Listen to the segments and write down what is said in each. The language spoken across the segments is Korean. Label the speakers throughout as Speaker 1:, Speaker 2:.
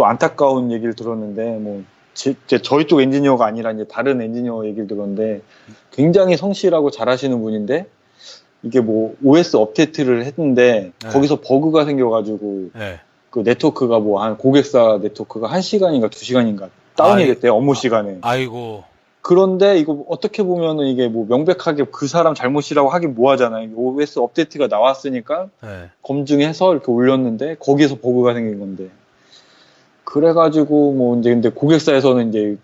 Speaker 1: 안타까운 얘기를 들었는데, 뭐, 저희 쪽 엔지니어가 아니라 이제 다른 엔지니어 얘기를 들었는데, 굉장히 성실하고 잘하시는 분인데, 이게 뭐, OS 업데이트를 했는데,
Speaker 2: 네.
Speaker 1: 거기서 버그가 생겨가지고,
Speaker 2: 네.
Speaker 1: 그 네트워크가 뭐, 고객사 네트워크가 1시간인가 2시간인가 다운이 됐대요, 업무 시간에.
Speaker 2: 아이고.
Speaker 1: 그런데 이거 어떻게 보면은 이게 뭐 명백하게 그 사람 잘못이라고 하긴 뭐하잖아요. OS 업데이트가 나왔으니까
Speaker 2: 네.
Speaker 1: 검증해서 이렇게 올렸는데 거기에서 버그가 생긴 건데. 그래가지고 뭐 이제 근데 고객사에서는 이제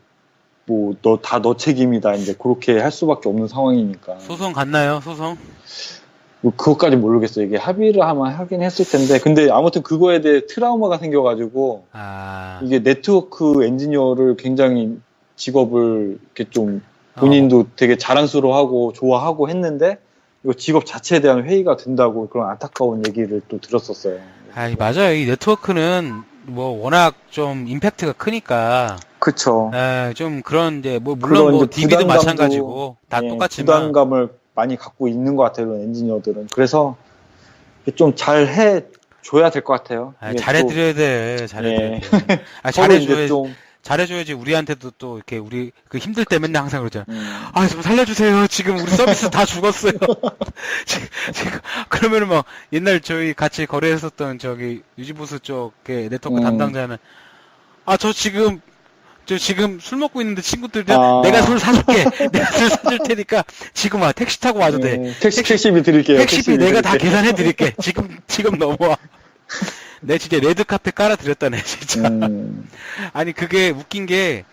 Speaker 1: 뭐 너 책임이다 이제 그렇게 할 수밖에 없는 상황이니까.
Speaker 2: 소송 갔나요? 소송?
Speaker 1: 뭐 그것까지 모르겠어요. 이게 합의를 아마 하긴 했을 텐데. 근데 아무튼 그거에 대해 트라우마가 생겨가지고 이게 네트워크 엔지니어를 굉장히 직업을 이렇게 좀 본인도 되게 자랑스러워하고 좋아하고 했는데 이거 직업 자체에 대한 회의가 된다고 그런 안타까운 얘기를 또 들었었어요.
Speaker 2: 맞아요. 이 네트워크는 뭐 워낙 좀 임팩트가 크니까.
Speaker 1: 그쵸.
Speaker 2: 좀 그런 이제 뭐 물론 뭐 DB도 마찬가지고 다 똑같지만
Speaker 1: 부담감을 많이 갖고 있는 것 같아요. 엔지니어들은. 그래서 좀 잘 해줘야 될 것 같아요.
Speaker 2: 잘해드려야 돼. 잘해드려야 돼.
Speaker 1: 좀
Speaker 2: 잘해줘야지 우리한테도 또 이렇게 우리 그 힘들 때 맨날 항상 그러잖아. 좀 살려주세요. 지금 우리 서비스 다 죽었어요. 지금 그러면은 막 옛날 저희 같이 거래했었던 저기 유지보수 쪽의 네트워크 담당자는 저 지금 술 먹고 있는데 친구들이 내가 술 사줄게. 내가 술 사줄 테니까 지금 택시 타고 와도 돼.
Speaker 1: 택시비 드릴게요.
Speaker 2: 택시비 내가 다 계산해 드릴게. 지금 넘어와. 내 진짜 레드카페 깔아드렸다네, 진짜. 아니, 그게 웃긴 게,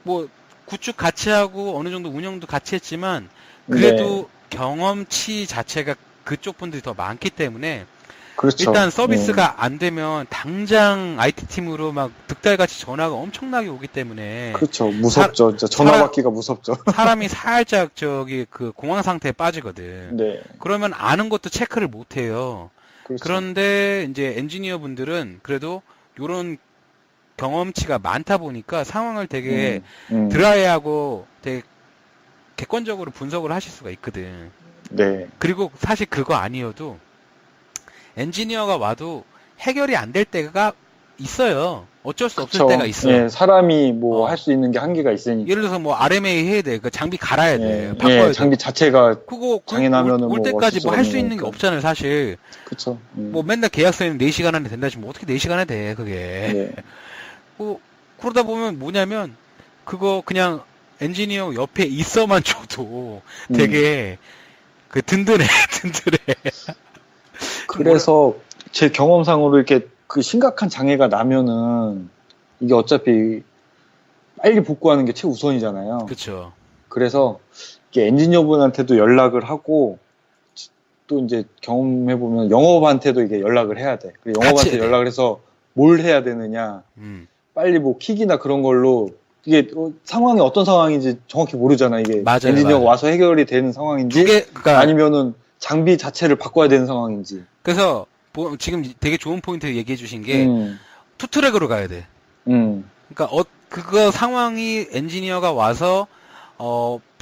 Speaker 2: 뭐, 구축 같이 하고, 어느 정도 운영도 같이 했지만, 그래도 경험치 자체가 그쪽 분들이 더 많기 때문에,
Speaker 1: 그렇죠.
Speaker 2: 일단 서비스가 안 되면, 당장 IT팀으로 막 득달같이 전화가 엄청나게 오기 때문에.
Speaker 1: 그렇죠. 무섭죠. 진짜 전화 받기가 무섭죠.
Speaker 2: 사람이 살짝 그 공황 상태에 빠지거든.
Speaker 1: 네.
Speaker 2: 그러면 아는 것도 체크를 못 해요.
Speaker 1: 그렇죠.
Speaker 2: 그런데 이제 엔지니어 분들은 그래도 요런 경험치가 많다 보니까 상황을 되게 드라이하고 되게 객관적으로 분석을 하실 수가 있거든.
Speaker 1: 네.
Speaker 2: 그리고 사실 그거 아니어도 엔지니어가 와도 해결이 안 될 때가 있어요. 어쩔 수 없을 때가 있어요.
Speaker 1: 사람이 뭐 할 수 있는 게 한계가 있으니까.
Speaker 2: 예를 들어서 뭐 RMA 해야 돼. 그 장비 갈아야 돼.
Speaker 1: 바꿔야 돼. 장비 자체가
Speaker 2: 그거
Speaker 1: 장애나면은
Speaker 2: 올 때까지 뭐 할 수 있는 게 없잖아요, 사실.
Speaker 1: 그렇죠.
Speaker 2: 뭐 맨날 계약서에는 4시간 안에 된다 지금 어떻게 4시간 안에 돼, 그게. 뭐 그러다 보면 뭐냐면 그거 그냥 엔지니어 옆에 있어만 줘도 되게 그 든든해.
Speaker 1: 그래서 제 경험상으로 이렇게 그 심각한 장애가 나면은 이게 어차피 빨리 복구하는 게 최우선이잖아요.
Speaker 2: 그렇죠.
Speaker 1: 그래서 이게 엔지니어분한테도 연락을 하고 또 이제 경험해보면 영업한테도 이게 연락을 해야 돼. 그리고 영업한테 연락을 해서 뭘 해야 되느냐. 빨리 뭐 킥이나 그런 걸로 이게 상황이 어떤 상황인지 정확히 모르잖아. 이게
Speaker 2: 맞아요,
Speaker 1: 엔지니어가 와서 해결이 되는 상황인지 아니면은 장비 자체를 바꿔야 되는 상황인지.
Speaker 2: 그래서 지금 되게 좋은 포인트 얘기해 주신 게 투트랙으로 가야 돼. 그러니까 그거 상황이 엔지니어가 와서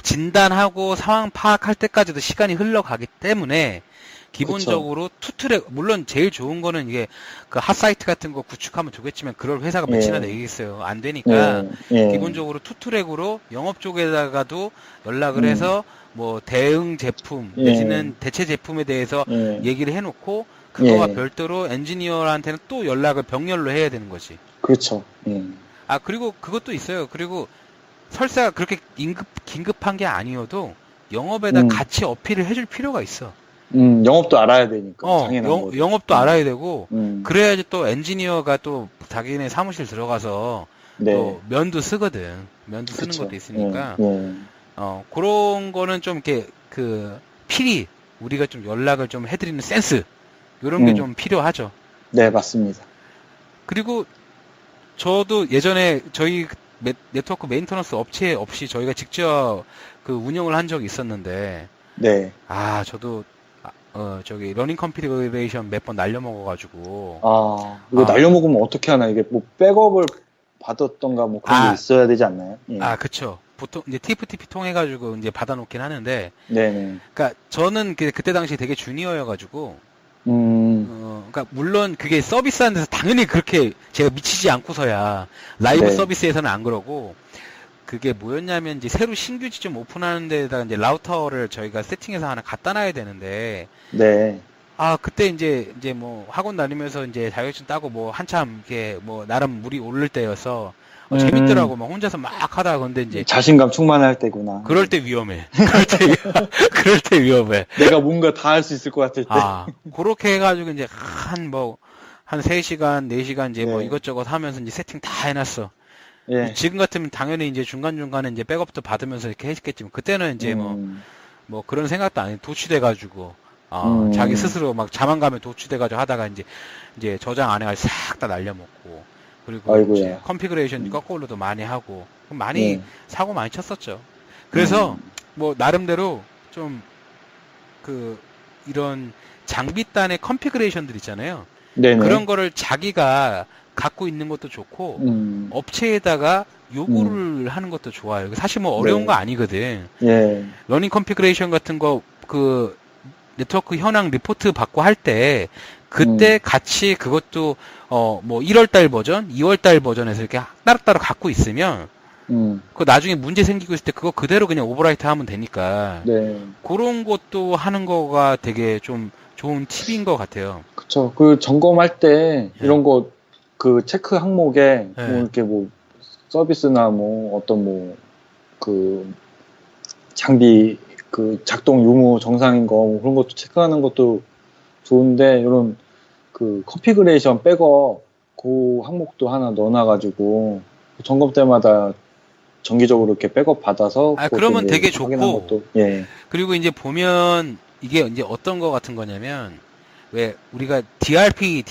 Speaker 2: 진단하고 상황 파악할 때까지도 시간이 흘러가기 때문에 기본적으로 투트랙, 물론 제일 좋은 거는 이게 그 핫사이트 같은 거 구축하면 좋겠지만 그럴 회사가 몇이나 되겠어요. 안 되니까 기본적으로 투트랙으로 영업 쪽에다가도 연락을 해서 뭐 대응 제품 내지는 대체 제품에 대해서 얘기를 해놓고 그거와 별도로 엔지니어한테는 또 연락을 병렬로 해야 되는 거지.
Speaker 1: 그렇죠.
Speaker 2: 그리고 그것도 있어요. 그리고 설사 그렇게 긴급한 게 아니어도 영업에다 같이 어필을 해줄 필요가 있어.
Speaker 1: 영업도 알아야 되니까.
Speaker 2: 영업도 알아야 되고, 그래야지 또 엔지니어가 또 자기네 사무실 들어가서 또 면도 쓰거든. 면도 쓰는 것도 있으니까. 그런 거는 좀 이렇게 필히 우리가 좀 연락을 좀 해드리는 센스, 요런 게 좀 필요하죠.
Speaker 1: 네, 맞습니다.
Speaker 2: 그리고 저도 예전에 저희 네트워크 메인터넌스 업체 없이 저희가 직접 그 운영을 한 적이 있었는데, 저도 저기 러닝 컨피그레이션 몇 번 날려먹어가지고.
Speaker 1: 이거 날려먹으면 어떻게 하나? 이게 뭐 백업을 받았던가 뭐 그런 게 있어야 되지 않나요?
Speaker 2: 그쵸. 보통 이제 TFTP 통해가지고 이제 받아놓긴 하는데.
Speaker 1: 네네.
Speaker 2: 그러니까 저는 그때 당시 되게 주니어여가지고. 그러니까 물론 그게 서비스하는 데서 당연히 그렇게 제가 미치지 않고서야 라이브
Speaker 1: 네.
Speaker 2: 서비스에서는 안 그러고 그게 뭐였냐면 이제 새로 신규 지점 오픈하는 데다가 이제 라우터를 저희가 세팅해서 하나 갖다 놔야 되는데
Speaker 1: 네.
Speaker 2: 그때 이제 뭐 학원 다니면서 이제 자격증 따고 뭐 한참 이렇게 뭐 나름 물이 오를 때여서 재밌더라고. 막 혼자서 막 하다가 근데 이제
Speaker 1: 자신감 충만할 때구나.
Speaker 2: 그럴 때 위험해. 그럴 때 위험해.
Speaker 1: 내가 뭔가 다 할 수 있을 것 같을 때.
Speaker 2: 그렇게 해가지고 이제 한 3시간, 4시간 이제 뭐
Speaker 1: 네.
Speaker 2: 이것저것 하면서 이제 세팅 다 해놨어.
Speaker 1: 예.
Speaker 2: 지금 같으면 당연히 이제 중간중간에 이제 백업도 받으면서 이렇게 했겠지만 그때는 이제 뭐 그런 생각도 안 해. 도취돼가지고 자기 스스로 막 자만감에 도취돼가지고 하다가 이제 저장 안 해가지고 싹 다 날려먹고 그리고
Speaker 1: 아이고야.
Speaker 2: 이제 컨피그레이션 거꾸로도 많이 하고 많이 사고 많이 쳤었죠. 그래서 뭐 나름대로 좀 이런 장비단의 컨피그레이션들 있잖아요.
Speaker 1: 네네.
Speaker 2: 그런 거를 자기가 갖고 있는 것도 좋고 업체에다가 요구를 하는 것도 좋아요. 사실 뭐 어려운
Speaker 1: 네.
Speaker 2: 거 아니거든.
Speaker 1: 예.
Speaker 2: 러닝 컨피그레이션 같은 거 네트워크 현황 리포트 받고 할 때 그때 같이 그것도 뭐 1월달 버전, 2월달 버전에서 이렇게 따로따로 갖고 있으면 그 나중에 문제 생기고 있을 때 그거 그대로 그냥 오버라이트 하면 되니까
Speaker 1: 네.
Speaker 2: 그런 것도 하는 거가 되게 좀 좋은 팁인 것 같아요.
Speaker 1: 그쵸. 그 점검할 때 이런 거 그 체크 항목에 뭐 이렇게 뭐 서비스나 뭐 어떤 뭐 그 장비 그 작동 유무 정상인 거 뭐 그런 것도 체크하는 것도 좋은데 이런 그 컨피그레이션 백업 그 항목도 하나 넣어놔가지고 점검 때마다 정기적으로 이렇게 백업 받아서
Speaker 2: 그러면 되게 좋고
Speaker 1: 것도, 예.
Speaker 2: 그리고 이제 보면 이게 이제 어떤 거 같은 거냐면 왜 우리가 DRP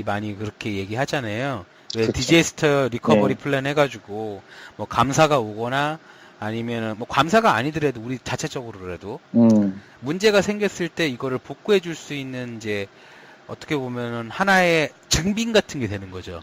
Speaker 2: 많이 그렇게 얘기하잖아요. 왜 디제스터 리커버리 플랜 해가지고 뭐 감사가 오거나 아니면은 뭐 감사가 아니더라도 우리 자체적으로라도 문제가 생겼을 때 이거를 복구해 줄 수 있는 이제 어떻게 보면은 하나의 증빙 같은 게 되는 거죠.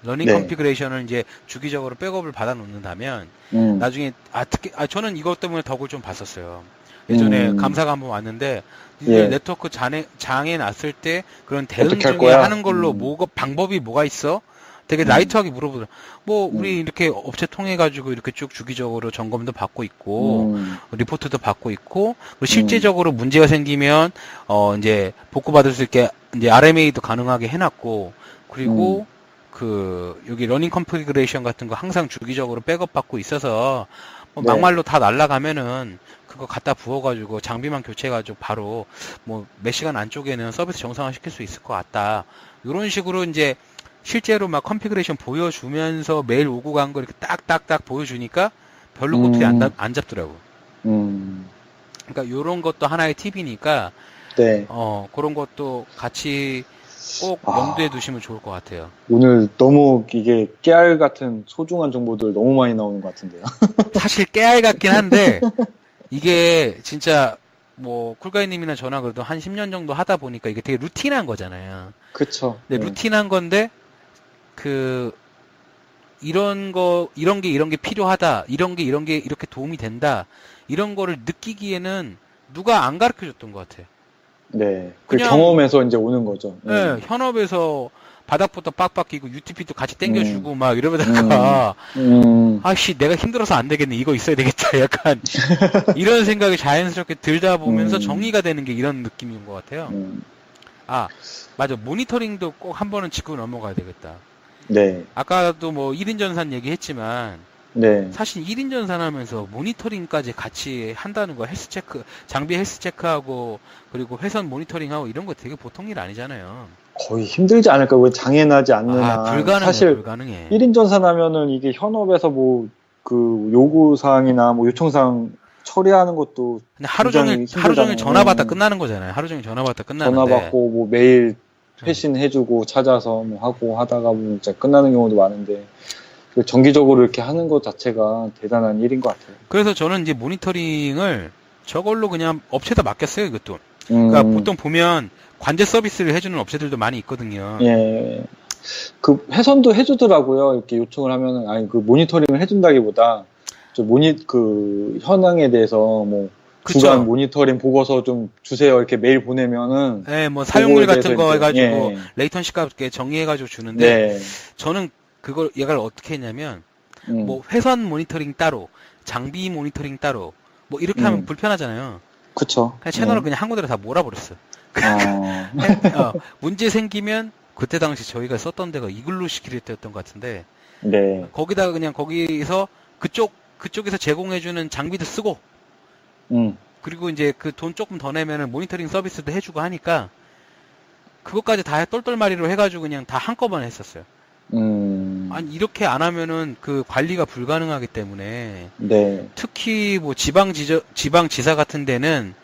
Speaker 2: 러닝 컨피그레이션을 이제 주기적으로 백업을 받아 놓는다면 나중에 특히 저는 이것 때문에 덕을 좀 봤었어요. 예전에 감사가 한번 왔는데 네트워크 장애 났을 때 그런 대응 중에 하는 걸로 방법이 뭐가 있어? 되게 라이트하게 물어보더라. 뭐 우리 이렇게 업체 통해 가지고 이렇게 쭉 주기적으로 점검도 받고 있고 리포트도 받고 있고 그리고 실제적으로 문제가 생기면 이제 복구받을 수 있게 이제 RMA도 가능하게 해놨고 그리고 여기 러닝 컨피그레이션 같은 거 항상 주기적으로 백업 받고 있어서 뭐 막말로 다 날라가면은 그거 갖다 부어가지고 장비만 교체해가지고 바로 뭐 몇 시간 안쪽에는 서비스 정상화 시킬 수 있을 것 같다. 이런 식으로 이제 실제로 막 컨피그레이션 보여주면서 매일 오고 간 거 이렇게 딱딱딱 보여주니까 별로 꼬투리 안 잡더라고. 그러니까 요런 것도 하나의 팁이니까 그런 것도 같이 꼭 염두에 두시면 좋을 것 같아요.
Speaker 1: 오늘 너무 이게 깨알 같은 소중한 정보들 너무 많이 나오는 것 같은데요.
Speaker 2: 사실 깨알 같긴 한데 이게 진짜 뭐 쿨가이님이나 저나 그래도 한 10년 정도 하다 보니까 이게 되게 루틴한 거잖아요.
Speaker 1: 그쵸.
Speaker 2: 네, 루틴한 건데 이런 게 필요하다. 이런 게 이렇게 도움이 된다. 이런 거를 느끼기에는 누가 안 가르쳐 줬던 것 같아요.
Speaker 1: 네. 그냥 경험에서 이제 오는 거죠.
Speaker 2: 네, 현업에서 바닥부터 빡빡 끼고 UTP도 같이 땡겨주고 막 이러다가 아씨 내가 힘들어서 안 되겠네 이거 있어야 되겠다 약간 이런 생각이 자연스럽게 들다 보면서 정리가 되는 게 이런 느낌인 것 같아요. 맞아 모니터링도 꼭 한 번은 짚고 넘어가야 되겠다.
Speaker 1: 네.
Speaker 2: 아까도 뭐 1인 전산 얘기했지만 사실 1인 전산하면서 모니터링까지 같이 한다는 거 장비 헬스 체크하고 그리고 회선 모니터링하고 이런 거 되게 보통 일 아니잖아요.
Speaker 1: 거의 힘들지 않을까? 왜 장애나지 않는 한. 사실
Speaker 2: 불가능해.
Speaker 1: 1인 전산하면은 이게 현업에서 뭐 그 요구사항이나 뭐 요청사항 처리하는 것도
Speaker 2: 하루 종일 전화 받다 끝나는 거잖아요. 하루 종일 전화 받다 끝나는데.
Speaker 1: 전화 받고 뭐 매일 회신해주고 찾아서 뭐 하고 하다가 보면 진짜 끝나는 경우도 많은데 정기적으로 이렇게 하는 것 자체가 대단한 일인 것 같아요.
Speaker 2: 그래서 저는 이제 모니터링을 저걸로 그냥 업체에다 맡겼어요, 이것도. 그러니까 보통 보면 관제 서비스를 해주는 업체들도 많이 있거든요.
Speaker 1: 예. 그 회선도 해주더라고요. 이렇게 요청을 하면은 그 모니터링을 해준다기보다 그 현황에 대해서 뭐 주간 모니터링 보고서 좀 주세요. 이렇게 메일 보내면은.
Speaker 2: 네, 뭐 사용률 같은 거 해가지고
Speaker 1: 예.
Speaker 2: 레이턴시 값 정리해가지고 주는데
Speaker 1: 네.
Speaker 2: 저는 그걸 얘가 어떻게 했냐면 뭐 회선 모니터링 따로, 장비 모니터링 따로 뭐 이렇게 하면 불편하잖아요.
Speaker 1: 그쵸.
Speaker 2: 그냥 채널을 그냥 한 군데로 다 몰아버렸어. 문제 생기면 그때 당시 저희가 썼던 데가 이글루 시큐리티였던 것 같은데.
Speaker 1: 네.
Speaker 2: 거기다가 그냥 거기서 그쪽에서 제공해주는 장비도 쓰고. 그리고 이제 그 돈 조금 더 내면은 모니터링 서비스도 해주고 하니까 그것까지 다 똘똘마리로 해가지고 그냥 다 한꺼번에 했었어요. 아니 이렇게 안 하면은 그 관리가 불가능하기 때문에.
Speaker 1: 네.
Speaker 2: 특히 뭐 지방 지사 같은 데는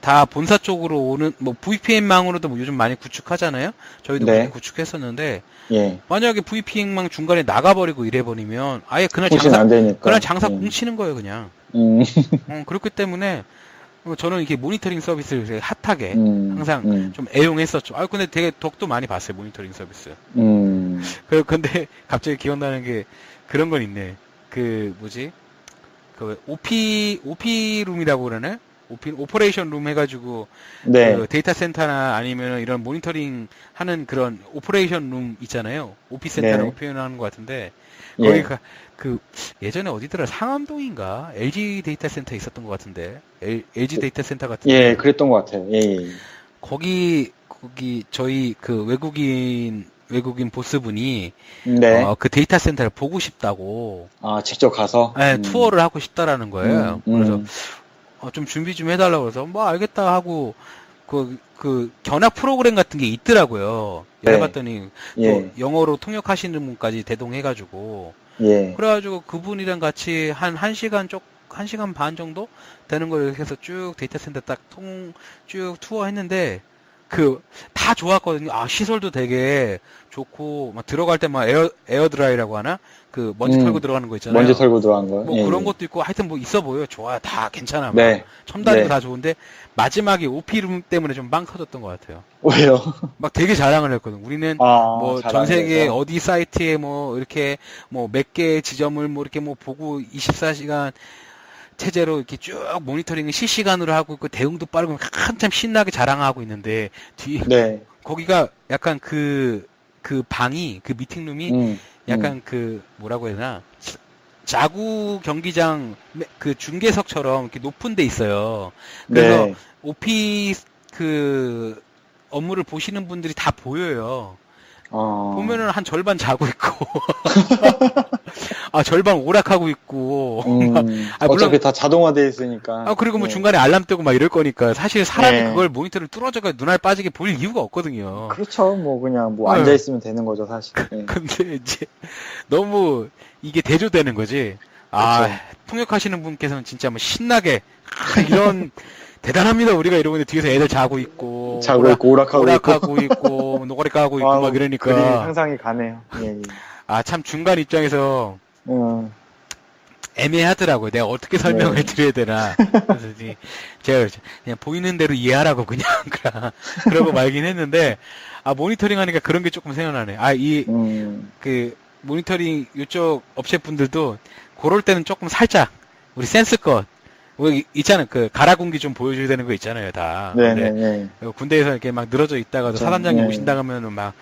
Speaker 2: 다 본사 쪽으로 오는 뭐 VPN망으로도 뭐 요즘 많이 구축하잖아요. 저희도
Speaker 1: 네.
Speaker 2: 그렇게 구축했었는데
Speaker 1: 예.
Speaker 2: 만약에 VPN망 중간에 나가버리고 이래버리면 아예 그날 장사 꽁치는 거예요 그냥. 그렇기 때문에 저는 이게 모니터링 서비스를 핫하게 항상 좀 애용했었죠. 근데 되게 덕도 많이 봤어요 모니터링 서비스. 근데 갑자기 기억나는 게 그런 건 있네. 그 뭐지? 그 OP 룸이라고 그러네? 오퍼레이션 룸 해가지고,
Speaker 1: 네.
Speaker 2: 그 데이터 센터나 아니면 이런 모니터링 하는 그런 오퍼레이션 룸 있잖아요. 오피스 센터라고 표현하는 것 같은데, 거기가, 예전에 어디더라? 상암동인가? LG 데이터 센터 있었던 것 같은데, LG 데이터 센터 같은데.
Speaker 1: 예, 그랬던 것 같아요. 예.
Speaker 2: 거기, 저희 그 외국인 보스분이,
Speaker 1: 네.
Speaker 2: 그 데이터 센터를 보고 싶다고.
Speaker 1: 직접 가서?
Speaker 2: 네, 투어를 하고 싶다라는 거예요. 그래서, 좀 준비 좀 해달라고 그래서, 뭐, 알겠다 하고, 견학 프로그램 같은 게 있더라고요. 해봤더니, 또 영어로 통역하시는 분까지 대동해가지고, 그래가지고 그분이랑 같이 한 1시간 반 정도 되는 걸 해서 쭉 데이터 센터 쭉 투어 했는데, 다 좋았거든요. 시설도 되게 좋고, 막 들어갈 때 막 에어드라이라고 하나? 먼지 털고 들어가는 거 있잖아요.
Speaker 1: 먼지 털고 들어간 거.
Speaker 2: 뭐 그런 것도 있고, 하여튼 뭐 있어 보여요. 좋아요. 다 괜찮아.
Speaker 1: 네.
Speaker 2: 첨단이고 다 좋은데, 마지막에 OP룸 때문에 좀 빵 터졌던 것 같아요.
Speaker 1: 왜요?
Speaker 2: 막 되게 자랑을 했거든. 우리는 뭐 전 세계 어디 사이트에 뭐 이렇게 뭐 몇 개 지점을 뭐 이렇게 뭐 보고 24시간 체제로 이렇게 쭉 모니터링을 실시간으로 하고 있고 대응도 빠르고 한참 신나게 자랑하고 있는데 뒤에 거기가 약간 그 방이 그 미팅룸이 약간 뭐라고 해야 되나 자구 경기장 그 중계석처럼 이렇게 높은 데 있어요. 그래서 오피스 업무를 보시는 분들이 다 보여요. 보면은 한 절반 자고 있고, 절반 오락하고 있고.
Speaker 1: 물론 어차피 다 자동화되어 있으니까.
Speaker 2: 그리고 뭐 중간에 알람 뜨고 막 이럴 거니까 사실 사람이 그걸 모니터를 뚫어져가 눈알 빠지게 볼 이유가 없거든요.
Speaker 1: 그렇죠. 뭐 그냥 뭐 앉아 있으면 되는 거죠 사실.
Speaker 2: 근데 이제 너무 이게 대조되는 거지.
Speaker 1: 그렇죠.
Speaker 2: 통역하시는 분께서는 진짜 뭐 신나게 이런 대단합니다. 우리가 이러고 있는데 뒤에서 애들 자고 있고 오락하고 있고 노가리 까고 있고 막 이러니까
Speaker 1: 그림이 상상이 가네요.
Speaker 2: 참 중간 입장에서 애매하더라고요. 내가 어떻게 설명을 드려야 되나. 그래서 제가 그냥 보이는 대로 이해하라고 그냥 그러고 말긴 했는데 모니터링 하니까 그런 게 조금 생각나네. 모니터링 이쪽 업체 분들도 그럴 때는 조금 살짝 우리 센스껏 뭐 있잖아요. 가라 공기 좀 보여줘야 되는 거 있잖아요, 다.
Speaker 1: 네네네.
Speaker 2: 군대에서 이렇게 막 늘어져 있다가도 사단장이 오신다 하면은 막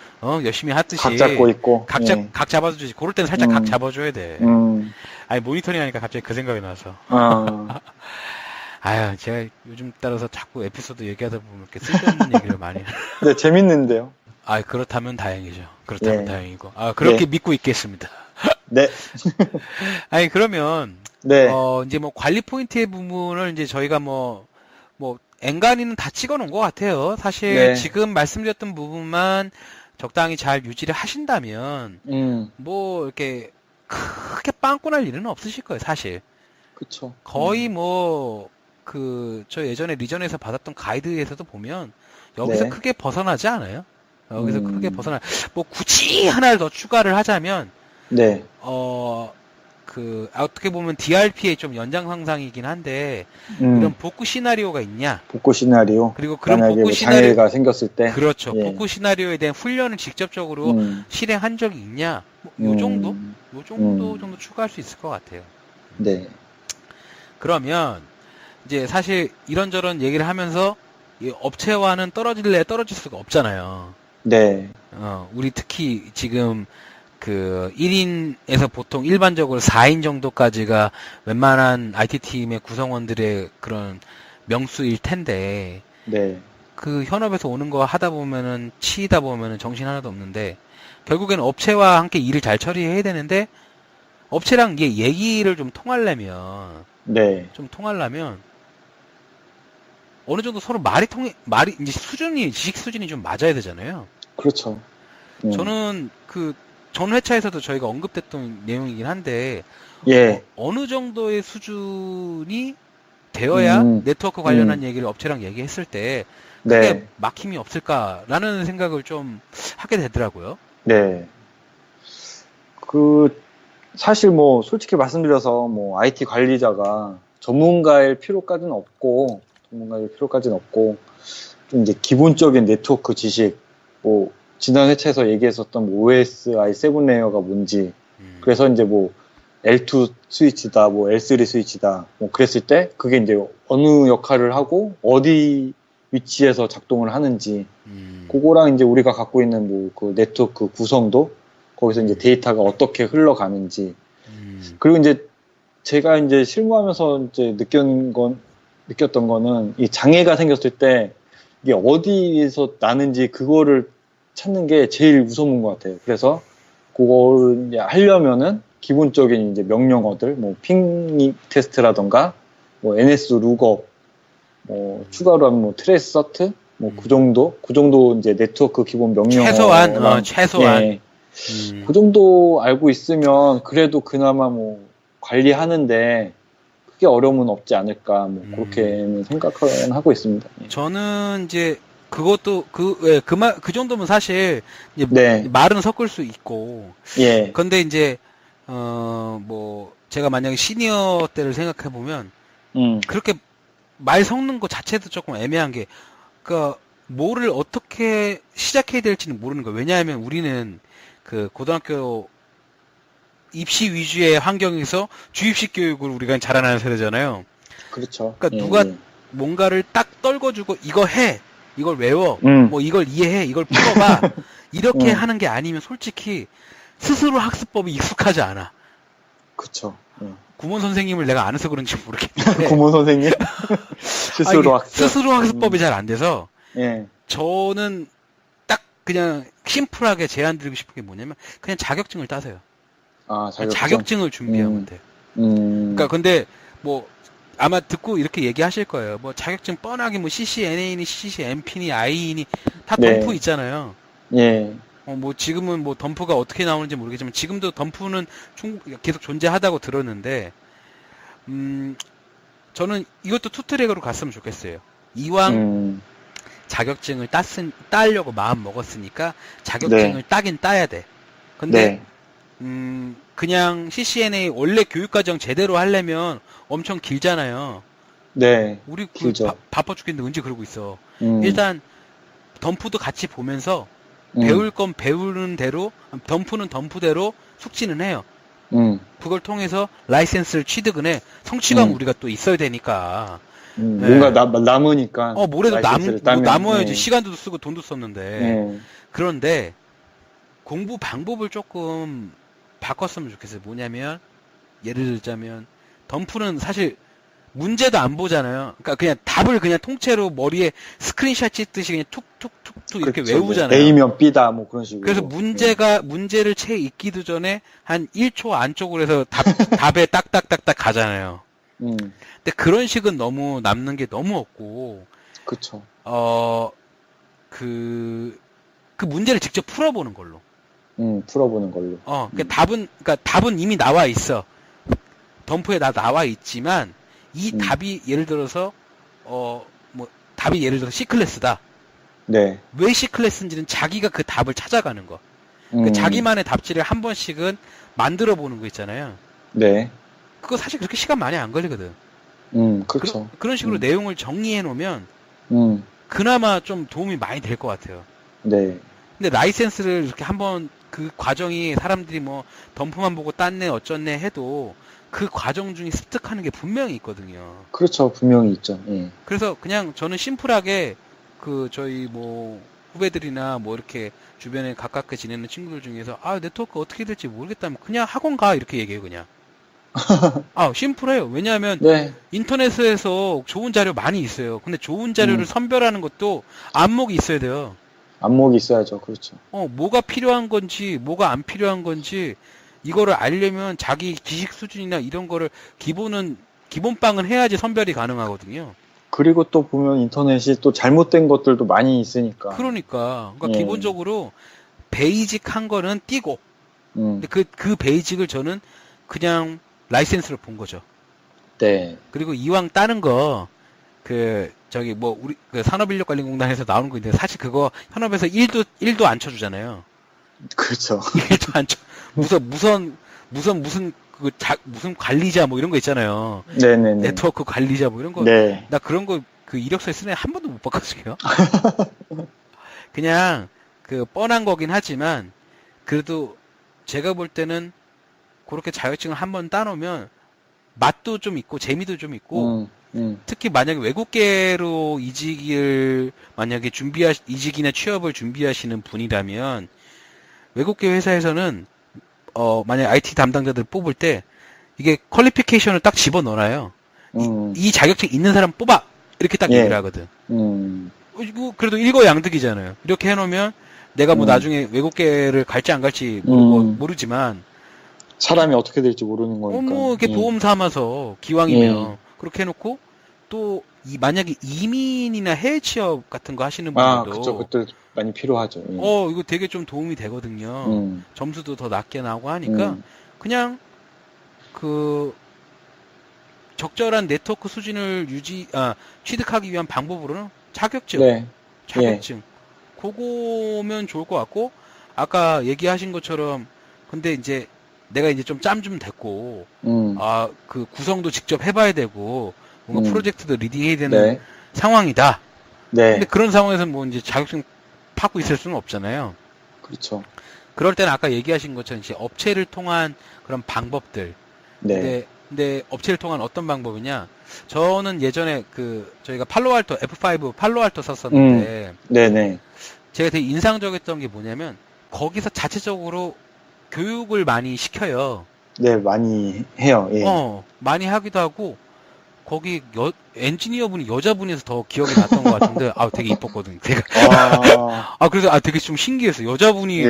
Speaker 2: 열심히 하듯이
Speaker 1: 각 잡고 있고
Speaker 2: 각 잡아주지. 그럴 때는 살짝 각 잡아줘야 돼. 모니터링 하니까 갑자기 그 생각이 나서. 제가 요즘 따라서 자꾸 에피소드 얘기하다 보면 이렇게 쓸데없는 얘기를 많이.
Speaker 1: 네, 재밌는데요.
Speaker 2: 그렇다면 다행이죠. 그렇다면 다행이고. 그렇게 믿고 있겠습니다.
Speaker 1: 네.
Speaker 2: 그러면. 이제 뭐 관리 포인트의 부분을 이제 저희가 뭐 엔간히는 다 찍어 놓은 것 같아요. 사실 지금 말씀드렸던 부분만 적당히 잘 유지를 하신다면, 뭐 이렇게 크게 빵꾸 날 일은 없으실 거예요, 사실.
Speaker 1: 그쵸.
Speaker 2: 거의 저 예전에 리전에서 받았던 가이드에서도 보면, 여기서 크게 벗어나지 않아요. 여기서 크게 뭐 굳이 하나를 더 추가를 하자면, 어떻게 보면 DRP의 좀 연장선상이긴 한데, 이런 복구 시나리오가 있냐?
Speaker 1: 복구 시나리오?
Speaker 2: 그리고 그런 복구
Speaker 1: 장애가 생겼을 때?
Speaker 2: 그렇죠. 복구 시나리오에 대한 훈련을 직접적으로 실행한 적이 있냐? 요 정도 추가할 수 있을 것 같아요.
Speaker 1: 네.
Speaker 2: 그러면, 이제 사실 이런저런 얘기를 하면서 이 업체와는 떨어질 수가 없잖아요.
Speaker 1: 네.
Speaker 2: 우리 특히 지금 그 1인에서 보통 일반적으로 4인 정도까지가 웬만한 IT팀의 구성원들의 그런 명수일 텐데,
Speaker 1: 네.
Speaker 2: 그 현업에서 오는 거 하다 보면은 치이다 보면은 정신 하나도 없는데, 결국에는 업체와 함께 일을 잘 처리해야 되는데, 업체랑 이게 얘기를 좀 통하려면,
Speaker 1: 네.
Speaker 2: 어느 정도 서로 이제 지식 수준이 좀 맞아야 되잖아요.
Speaker 1: 그렇죠.
Speaker 2: 저는 전 회차에서도 저희가 언급됐던 내용이긴 한데,
Speaker 1: 예.
Speaker 2: 어느 정도의 수준이 되어야 네트워크 관련한 얘기를 업체랑 얘기했을 때, 그게
Speaker 1: 네.
Speaker 2: 막힘이 없을까라는 생각을 좀 하게 되더라고요.
Speaker 1: 네. 사실 솔직히 말씀드려서 IT 관리자가 전문가일 필요까지는 없고, 좀 이제 기본적인 네트워크 지식, 지난 회차에서 얘기했었던 OSI 7 레이어가 뭔지, 그래서 이제 L2 스위치다, L3 스위치다, 그랬을 때 그게 이제 어느 역할을 하고 어디 위치에서 작동을 하는지, 그거랑 이제 우리가 갖고 있는 그 네트워크 구성도, 거기서 이제 데이터가 어떻게 흘러가는지, 그리고 이제 제가 이제 실무하면서 이제 느꼈던 거는 이 장애가 생겼을 때 이게 어디에서 나는지 그거를 찾는 게 제일 무서운 것 같아요. 그래서 그걸 이제 하려면은 기본적인 이제 명령어들, 핑 테스트라던가, NS 룩업, 추가로 하면 트레이스 서트, 그 정도 이제 네트워크 기본 명령어. 최소한. 예. 그 정도 알고 있으면 그래도 그나마 관리하는데 크게 어려움은 없지 않을까, 그렇게는 생각은 하고 있습니다. 예.
Speaker 2: 저는 이제 그것도 그 정도면 사실 이제
Speaker 1: 네.
Speaker 2: 말은 섞을 수 있고.
Speaker 1: 예.
Speaker 2: 근데 이제 제가 만약에 시니어 때를 생각해 보면 그렇게 말 섞는 거 자체도 조금 애매한 게, 그러니까 뭐를 어떻게 시작해야 될지는 모르는 거예요. 왜냐하면 우리는 그 고등학교 입시 위주의 환경에서 주입식 교육을 우리가 자라나는 세대잖아요.
Speaker 1: 그렇죠.
Speaker 2: 그러니까 누가 뭔가를 딱 떨궈주고 이거 해, 이걸 외워, 이걸 이해해, 이걸 풀어봐 이렇게 하는 게 아니면 솔직히 스스로 학습법이 익숙하지 않아.
Speaker 1: 그렇죠.
Speaker 2: 구몬 선생님을 내가 안 해서 그런지 모르겠는데.
Speaker 1: 구몬 선생님?
Speaker 2: 스스로 학습법이 잘 안 돼서.
Speaker 1: 예.
Speaker 2: 저는 딱 그냥 심플하게 제안 드리고 싶은 게 뭐냐면, 그냥 자격증을 따세요. 자격증을 준비하면 돼요. 그러니까 근데 아마 듣고 이렇게 얘기하실 거예요. 자격증 뻔하게 CCNA니 CCNP니 IE니 다 덤프 있잖아요.
Speaker 1: 예.
Speaker 2: 지금은 덤프가 어떻게 나오는지 모르겠지만 지금도 덤프는 계속 존재하다고 들었는데, 저는 이것도 투트랙으로 갔으면 좋겠어요. 이왕 자격증을 따려고 마음 먹었으니까 자격증을 따긴 따야 돼. 근데 그냥 CCNA 원래 교육과정 제대로 하려면 엄청 길잖아요.
Speaker 1: 네.
Speaker 2: 우리 바빠 죽겠는데 언제 그러고 있어. 일단 덤프도 같이 보면서 배울 건 배우는 대로, 덤프는 덤프대로 숙지는 해요. 그걸 통해서 라이센스를 취득은 해. 성취감 우리가 또 있어야 되니까.
Speaker 1: 뭔가 남으니까.
Speaker 2: 뭐래도 남아야지. 시간도 쓰고 돈도 썼는데. 그런데 공부 방법을 조금 바꿨으면 좋겠어요. 뭐냐면, 예를 들자면 덤프는 사실 문제도 안 보잖아요. 그러니까 그냥 답을 그냥 통째로 머리에 스크린샷 찍듯이 그냥 툭툭툭툭 이렇게 외우잖아요.
Speaker 1: A면 B다 그런 식으로.
Speaker 2: 그래서 문제를 채 읽기도 전에 한 1초 안쪽으로 해서 답에 딱딱딱딱 가잖아요. 근데 그런 식은 너무 남는 게 너무 없고.
Speaker 1: 그쵸.
Speaker 2: 그 문제를 직접 풀어보는 걸로.
Speaker 1: 풀어보는 걸로.
Speaker 2: 그러니까 답은 이미 나와 있어. 덤프에 나와 있지만, 이 답이 예를 들어서, 답이 예를 들어서 C클래스다.
Speaker 1: 네.
Speaker 2: 왜 C클래스인지는 자기가 그 답을 찾아가는 거. 그 자기만의 답지를 한 번씩은 만들어 보는 거 있잖아요.
Speaker 1: 네.
Speaker 2: 그거 사실 그렇게 시간 많이 안 걸리거든.
Speaker 1: 그렇죠.
Speaker 2: 그런 식으로 내용을 정리해 놓으면, 그나마 좀 도움이 많이 될 것 같아요.
Speaker 1: 네.
Speaker 2: 근데 라이센스를 이렇게 한번 그 과정이 사람들이 뭐 덤프만 보고 땄네 어쩌네 해도 그 과정 중에 습득하는 게 분명히 있거든요.
Speaker 1: 그렇죠. 분명히 있죠. 예.
Speaker 2: 그래서 그냥 저는 심플하게 그 저희 뭐 후배들이나 뭐 이렇게 주변에 가깝게 지내는 친구들 중에서 아 네트워크 어떻게 될지 모르겠다면 그냥 학원 가 이렇게 얘기해요 그냥. 아 심플해요. 왜냐하면
Speaker 1: 네.
Speaker 2: 인터넷에서 좋은 자료 많이 있어요. 근데 좋은 자료를 선별하는 것도 안목이 있어야 돼요.
Speaker 1: 안목이 있어야죠. 그렇죠.
Speaker 2: 뭐가 필요한 건지 뭐가 안 필요한 건지 이거를 알려면 자기 지식 수준이나 이런 거를 기본빵은 해야지 선별이 가능하거든요.
Speaker 1: 그리고 또 보면 인터넷이 또 잘못된 것들도 많이 있으니까.
Speaker 2: 그러니까 기본적으로 베이직한 거는 띄고 근데 그 베이직을 저는 그냥 라이센스로 본 거죠.
Speaker 1: 네.
Speaker 2: 그리고 이왕 따는 거 저기 뭐 우리 그 산업인력관리공단에서 나오는 거 있는데 사실 그거 현업에서 1도 안 쳐주잖아요.
Speaker 1: 그렇죠.
Speaker 2: 1도 안 쳐. 무슨 관리자 뭐 이런 거 있잖아요.
Speaker 1: 네네네.
Speaker 2: 네트워크 관리자 뭐 이런 거.
Speaker 1: 네.
Speaker 2: 나 그런 거 그 이력서에 쓰는 애 한 번도 못 봤거든요. 그냥 그 뻔한 거긴 하지만 그래도 제가 볼 때는 그렇게 자격증을 한번 따놓으면 맛도 좀 있고 재미도 좀 있고 특히 만약에 외국계로 이직을 만약에 이직이나 취업을 준비하시는 분이라면 외국계 회사에서는 만약 IT 담당자들 뽑을 때 이게 퀄리피케이션을 딱 집어넣어놔요. 이 자격증 있는 사람 뽑아 이렇게 딱 얘기를 하거든. 그래도 일거양득이잖아요. 이렇게 해놓으면 내가 뭐 나중에 외국계를 갈지 안 갈지 모르지만
Speaker 1: 사람이 어떻게 될지 모르는 거니까.
Speaker 2: 뭐 이렇게 도움 삼아서 기왕이면 그렇게 해놓고 또 만약에 이민이나 해외 취업 같은 거 하시는 분들도
Speaker 1: 그렇죠. 그때 많이 필요하죠.
Speaker 2: 이거 되게 좀 도움이 되거든요. 점수도 더 낮게 나오고 하니까 그냥 그 적절한 네트워크 수준을 취득하기 위한 방법으로는 자격증.
Speaker 1: 네.
Speaker 2: 자격증. 그거면 좋을 것 같고 아까 얘기하신 것처럼 근데 이제 내가 이제 좀 짬 좀 됐고 그 구성도 직접 해봐야 되고 뭔가 프로젝트도 리딩해야 되는 상황이다.
Speaker 1: 네.
Speaker 2: 근데 그런 상황에서 뭐 이제 자격증 받고 있을 수는 없잖아요.
Speaker 1: 그렇죠.
Speaker 2: 그럴 때는 아까 얘기하신 것처럼 이제 업체를 통한 그런 방법들.
Speaker 1: 네.
Speaker 2: 근데 업체를 통한 어떤 방법이냐? 저는 예전에 저희가 팔로알토 F5 팔로알토 썼었는데
Speaker 1: 네네.
Speaker 2: 제가 되게 인상적이었던 게 뭐냐면 거기서 자체적으로 교육을 많이 시켜요.
Speaker 1: 네, 많이 해요. 예.
Speaker 2: 많이 하기도 하고 거기 엔지니어분이 여자분이어서 더 기억이 났던 것 같은데 되게 이뻤거든요. 그래서 되게 좀 신기했어요. 여자분이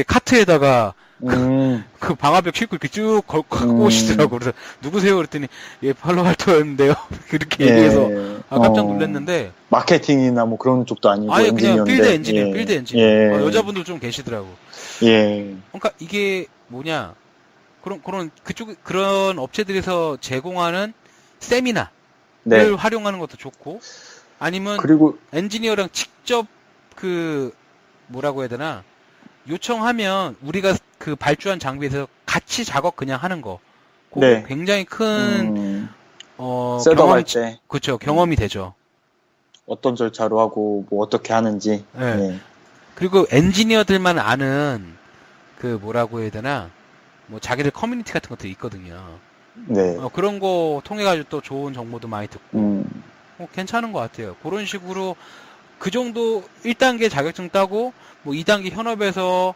Speaker 2: 카트에다가 그 방화벽 싣고 이렇게 쭉 갖고 오시더라고. 그래서 누구세요? 그랬더니 팔로알토였는데요. 그렇게 얘기해서 깜짝 놀랐는데
Speaker 1: 마케팅이나 뭐 그런 쪽도 아니고
Speaker 2: 그냥 필드 엔지니어. 여자분도 좀 계시더라고.
Speaker 1: 예.
Speaker 2: 그러니까 이게 뭐냐? 그런 업체들에서 제공하는 세미나를 활용하는 것도 좋고, 아니면, 그리고, 엔지니어랑 직접 뭐라고 해야 되나, 요청하면 우리가 발주한 장비에서 같이 작업 그냥 하는 거. 그게 굉장히 큰,
Speaker 1: 셋업할 때.
Speaker 2: 그렇죠. 경험이 되죠.
Speaker 1: 어떤 절차로 하고, 뭐 어떻게 하는지.
Speaker 2: 네. 그리고 엔지니어들만 아는, 뭐라고 해야 되나, 뭐 자기들 커뮤니티 같은 것도 있거든요.
Speaker 1: 네.
Speaker 2: 그런 거 통해 가지고 또 좋은 정보도 많이 듣고 괜찮은 것 같아요. 그런 식으로 그 정도 1단계 자격증 따고 뭐 2단계 현업에서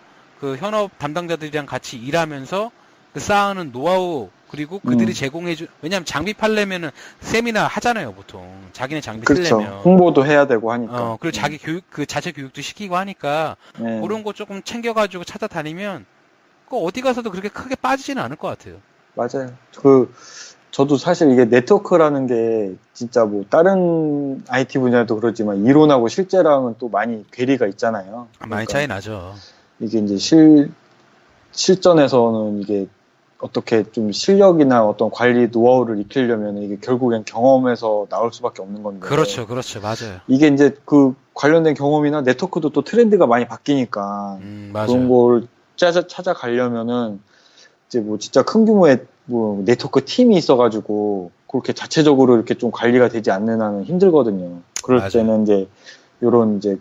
Speaker 2: 현업 담당자들이랑 같이 일하면서 쌓아는 노하우 그리고 그들이 제공해준 왜냐하면 장비 팔려면은 세미나 하잖아요 보통 자기네 장비 쓰려면
Speaker 1: 홍보도 해야 되고 하니까.
Speaker 2: 그리고 자기 교육 자체 교육도 시키고 하니까 그런 거 조금 챙겨가지고 찾아다니면 어디 가서도 그렇게 크게 빠지지는 않을 것 같아요.
Speaker 1: 맞아요. 저도 사실 이게 네트워크라는 게 진짜 뭐 다른 IT 분야도 그렇지만 이론하고 실제랑은 또 많이 괴리가 있잖아요.
Speaker 2: 많이 차이 나죠.
Speaker 1: 이게 이제 실전에서는 이게 어떻게 좀 실력이나 어떤 관리 노하우를 익히려면 이게 결국엔 경험에서 나올 수밖에 없는 건데.
Speaker 2: 그렇죠, 맞아요.
Speaker 1: 이게 이제 관련된 경험이나 네트워크도 또 트렌드가 많이 바뀌니까 그런 걸 찾아가려면은 이제 뭐 진짜 큰 규모의 뭐 네트워크 팀이 있어가지고 그렇게 자체적으로 이렇게 좀 관리가 되지 않는 한은 힘들거든요. 그럴 때는 이제 요런 이제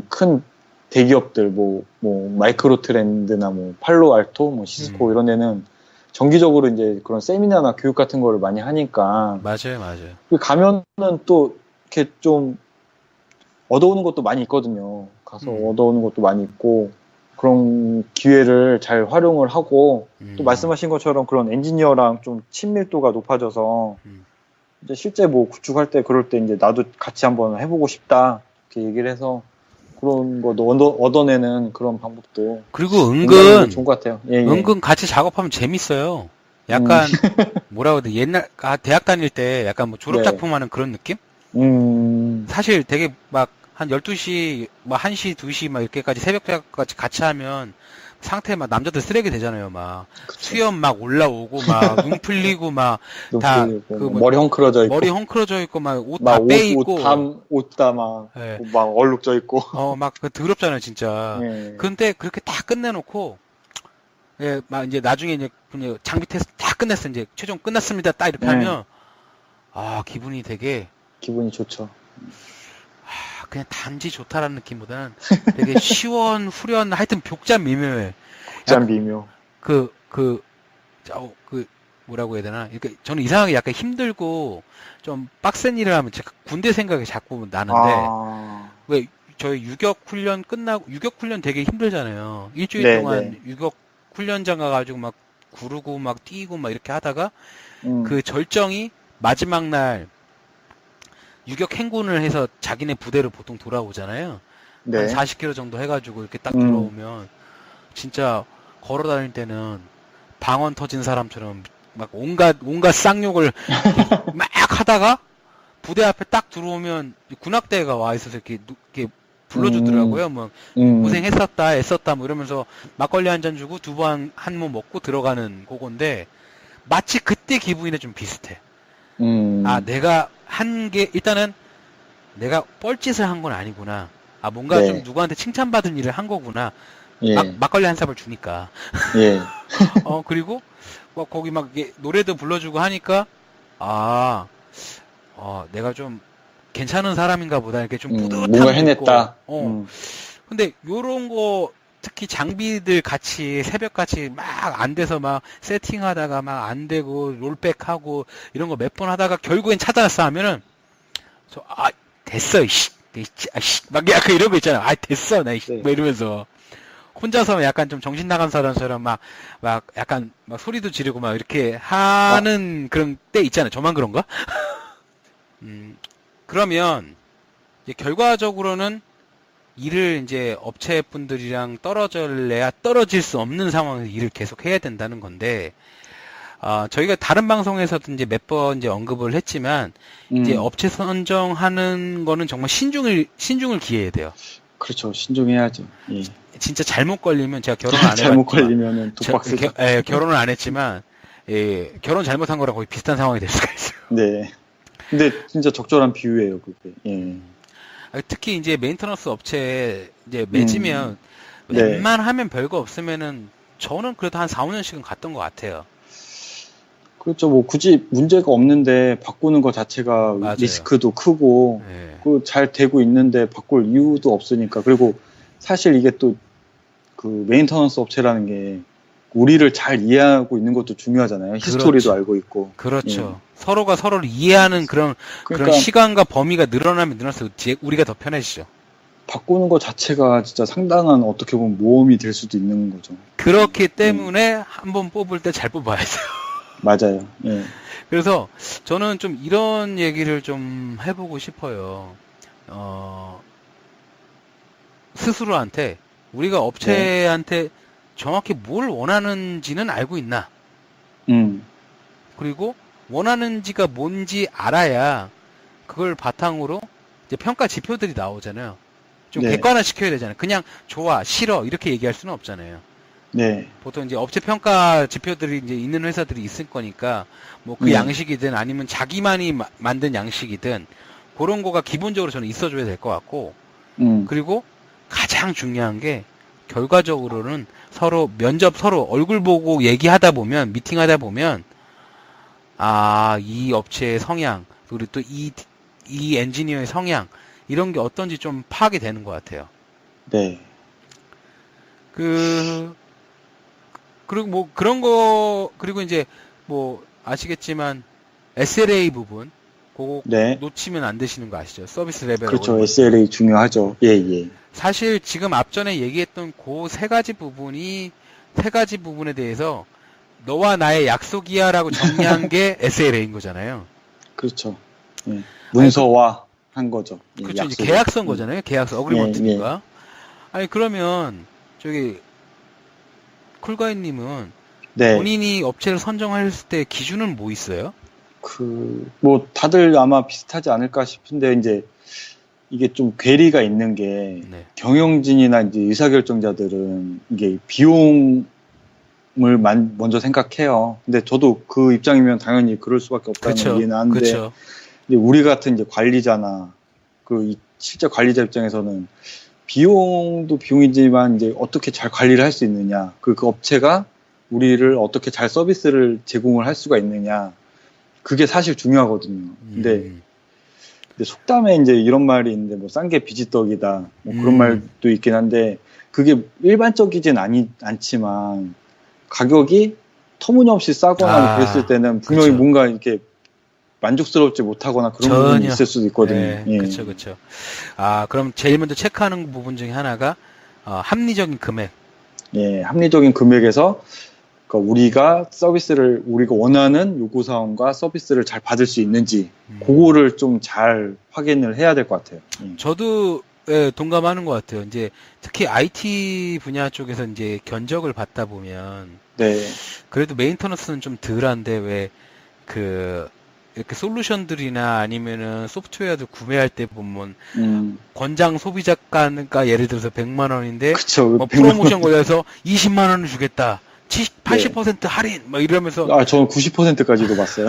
Speaker 1: 큰 대기업들 마이크로 트렌드나 팔로 알토, 시스코 이런 데는 정기적으로 이제 그런 세미나나 교육 같은 거를 많이 하니까.
Speaker 2: 맞아요.
Speaker 1: 가면은 또 이렇게 좀 얻어오는 것도 많이 있거든요. 가서 얻어오는 것도 많이 있고, 그런 기회를 잘 활용을 하고, 또 말씀하신 것처럼 그런 엔지니어랑 좀 친밀도가 높아져서, 이제 실제 구축할 때 그럴 때 이제 나도 같이 한번 해보고 싶다, 이렇게 얘기를 해서, 그런 거 얻어내는 그런 방법도.
Speaker 2: 그리고 은근
Speaker 1: 좋은 것 같아요.
Speaker 2: 은근 같이 작업하면 재밌어요. 약간, 뭐라고 해야 돼, 옛날, 대학 다닐 때 약간 졸업작품 하는 그런 느낌? 사실 되게 한 12시, 1시, 2시 이렇게까지 새벽까지 같이 하면 상태 남자들 쓰레기 되잖아요.
Speaker 1: 그쵸.
Speaker 2: 수염 올라오고 눈 풀리고 다
Speaker 1: 머리 헝클어져 있고.
Speaker 2: 머리 헝클어져 있고 옷 다 빼 있고.
Speaker 1: 옷 다
Speaker 2: 네.
Speaker 1: 얼룩져 있고.
Speaker 2: 더럽잖아요, 진짜. 근데 그렇게 다 끝내놓고 예, 이제 나중에 이제 장비 테스트 다 끝냈어. 이제 최종 끝났습니다. 딱 이렇게 하면 기분이
Speaker 1: 좋죠.
Speaker 2: 그냥 단지 좋다라는 느낌보다는 되게 시원, 후련, 하여튼 복잡 미묘해.
Speaker 1: 미묘.
Speaker 2: 뭐라고 해야 되나? 그러니까 저는 이상하게 약간 힘들고 좀 빡센 일을 하면 제가 군대 생각이 자꾸 나는데, 왜 저희 유격 훈련 되게 힘들잖아요. 일주일 동안 유격 훈련장 가가지고 구르고 뛰고 이렇게 하다가 그 절정이 마지막 날 유격 행군을 해서 자기네 부대로 보통 돌아오잖아요.
Speaker 1: 네.
Speaker 2: 한 40km 정도 해가지고 이렇게 딱 돌아오면 진짜 걸어 다닐 때는 방언 터진 사람처럼 온갖 쌍욕을 막 하다가 부대 앞에 딱 들어오면 군악대가 와 있어서 이렇게 불러주더라고요. 고생했었다, 애썼다 이러면서 막걸리 한 잔 주고 한 모 먹고 들어가는 그건데 마치 그때 기분이 좀 비슷해. 내가 일단은 내가 뻘짓을 한 건 아니구나. 뭔가 좀 누구한테 칭찬받은 일을 한 거구나. 막걸리 한 삽을 주니까. 그리고 거기 노래도 불러주고 하니까 내가 좀 괜찮은 사람인가 보다. 이렇게 좀 뿌듯함도
Speaker 1: 뭔가 해냈다.
Speaker 2: 근데 요런 거 특히 장비들 같이 새벽같이 안 돼서 세팅하다가 안 되고 롤백하고 이런 거 몇 번 하다가 결국엔 찾아놨어 하면은 됐어 이씨 약간 이런 거 있잖아. 됐어 나 이씨 이러면서 혼자서 약간 좀 정신 나간 사람처럼 약간 소리도 지르고 이렇게 하는 그런 때 있잖아요. 저만 그런가? 그러면 이제 결과적으로는 일을 이제 업체분들이랑 떨어질 수 없는 상황에서 일을 계속 해야 된다는 건데, 저희가 다른 방송에서도 이제 몇 번 이제 언급을 했지만, 이제 업체 선정하는 거는 정말 신중을 기해야 돼요.
Speaker 1: 그렇죠. 신중해야죠. 예.
Speaker 2: 진짜 잘못 걸리면 제가 결혼 안 해봤지만,
Speaker 1: 잘못 걸리면은 독박스죠.
Speaker 2: 결혼을 안 했지만, 결혼 잘못한 거랑 거의 비슷한 상황이 될 수가 있어요.
Speaker 1: 네. 근데 진짜 적절한 비유예요, 그게. 예.
Speaker 2: 특히 이제 메인터넌스 업체에 이제 맺으면 웬만하면 별거 없으면은 저는 그래도 한 4, 5년씩은 갔던 것 같아요.
Speaker 1: 그렇죠. 굳이 문제가 없는데 바꾸는 것 자체가
Speaker 2: 맞아요.
Speaker 1: 리스크도 크고 잘 되고 있는데 바꿀 이유도 없으니까. 그리고 사실 이게 또 메인터넌스 업체라는 게 우리를 잘 이해하고 있는 것도 중요하잖아요. 히스토리도 알고 있고.
Speaker 2: 그렇죠. 서로가 서로를 이해하는 그런 시간과 범위가 늘어나면 늘어날수록 우리가 더 편해지죠.
Speaker 1: 바꾸는 것 자체가 진짜 상당한 어떻게 보면 모험이 될 수도 있는 거죠.
Speaker 2: 그렇기 때문에 한번 뽑을 때 잘 뽑아야 돼요.
Speaker 1: 맞아요. 예.
Speaker 2: 그래서 저는 좀 이런 얘기를 좀 해보고 싶어요. 스스로한테 우리가 업체한테 정확히 뭘 원하는지는 알고 있나? 그리고 원하는지가 뭔지 알아야 그걸 바탕으로 이제 평가 지표들이 나오잖아요. 좀 객관화 시켜야 되잖아요. 그냥 좋아, 싫어 이렇게 얘기할 수는 없잖아요.
Speaker 1: 네.
Speaker 2: 보통 이제 업체 평가 지표들이 이제 있는 회사들이 있을 거니까 그 양식이든 아니면 자기만이 만든 양식이든 그런 거가 기본적으로 저는 있어줘야 될 것 같고 그리고 가장 중요한 게 결과적으로는 서로 얼굴 보고 얘기하다 보면 미팅하다 보면 이 업체의 성향 그리고 또 이 엔지니어의 성향 이런 게 어떤지 좀 파악이 되는 것 같아요.
Speaker 1: 네.
Speaker 2: 그리고 뭐 그런 거, 그리고 이제 뭐 아시겠지만 SLA 부분, 그거
Speaker 1: 네.
Speaker 2: 놓치면 안 되시는 거 아시죠? 서비스 레벨.
Speaker 1: 그렇죠. SLA 중요하죠. 예, 예.
Speaker 2: 사실 지금 앞전에 얘기했던 그 세 가지 부분에 대해서 너와 나의 약속이야라고 정리한 게 SLA인 거잖아요.
Speaker 1: 그렇죠. 예. 문서화 한 거죠. 예,
Speaker 2: 그렇죠. 이제
Speaker 1: 약속을.
Speaker 2: 계약서인 거잖아요. 계약서, 어그리먼트니까.
Speaker 1: 예.
Speaker 2: 아니, 그러면, 저기, 쿨가이님은
Speaker 1: 네.
Speaker 2: 본인이 업체를 선정했을 때 기준은 뭐 있어요?
Speaker 1: 뭐, 다들 아마 비슷하지 않을까 싶은데, 이제, 이게 좀 괴리가 있는 게,
Speaker 2: 네.
Speaker 1: 경영진이나 이제 의사결정자들은 이게 비용을 먼저 생각해요. 근데 저도 그 입장이면 당연히 그럴 수밖에 없다는
Speaker 2: 그쵸.
Speaker 1: 이해는 하는데,
Speaker 2: 그쵸.
Speaker 1: 이제 우리 같은 이제 관리자나, 실제 관리자 입장에서는 비용도 비용이지만 이제 어떻게 잘 관리를 할 수 있느냐, 그 업체가 우리를 어떻게 잘 서비스를 제공을 할 수가 있느냐, 그게 사실 중요하거든요. 근데 속담에 이제 이런 말이 있는데, 뭐, 싼 게 비지떡이다. 뭐 그런 말도 있긴 한데, 그게 일반적이진 않지만, 가격이 터무니없이 싸거나 그랬을 때는 분명히
Speaker 2: 그쵸.
Speaker 1: 뭔가 이렇게 만족스럽지 못하거나 그런
Speaker 2: 전혀.
Speaker 1: 부분이 있을 수도 있거든요.
Speaker 2: 네,
Speaker 1: 예.
Speaker 2: 그쵸. 아, 그럼 제일 먼저 체크하는 부분 중에 하나가, 합리적인 금액.
Speaker 1: 예, 합리적인 금액에서, 그러니까 우리가 원하는 요구사항과 서비스를 잘 받을 수 있는지, 그거를 좀 잘 확인을 해야 될 것 같아요. 예.
Speaker 2: 저도 예, 동감하는 것 같아요. 이제 특히 IT 분야 쪽에서 이제 견적을 받다 보면
Speaker 1: 네.
Speaker 2: 그래도 메인터넌스는 좀 덜한데 왜 이렇게 솔루션들이나 아니면은 소프트웨어들 구매할 때 보면 권장 소비자가가 예를 들어서 100만 원인데
Speaker 1: 그쵸.
Speaker 2: 뭐 프로모션 걸려서 20만 원을 주겠다. 80% 할인 막 이러면서
Speaker 1: 저는 90%까지도 봤어요.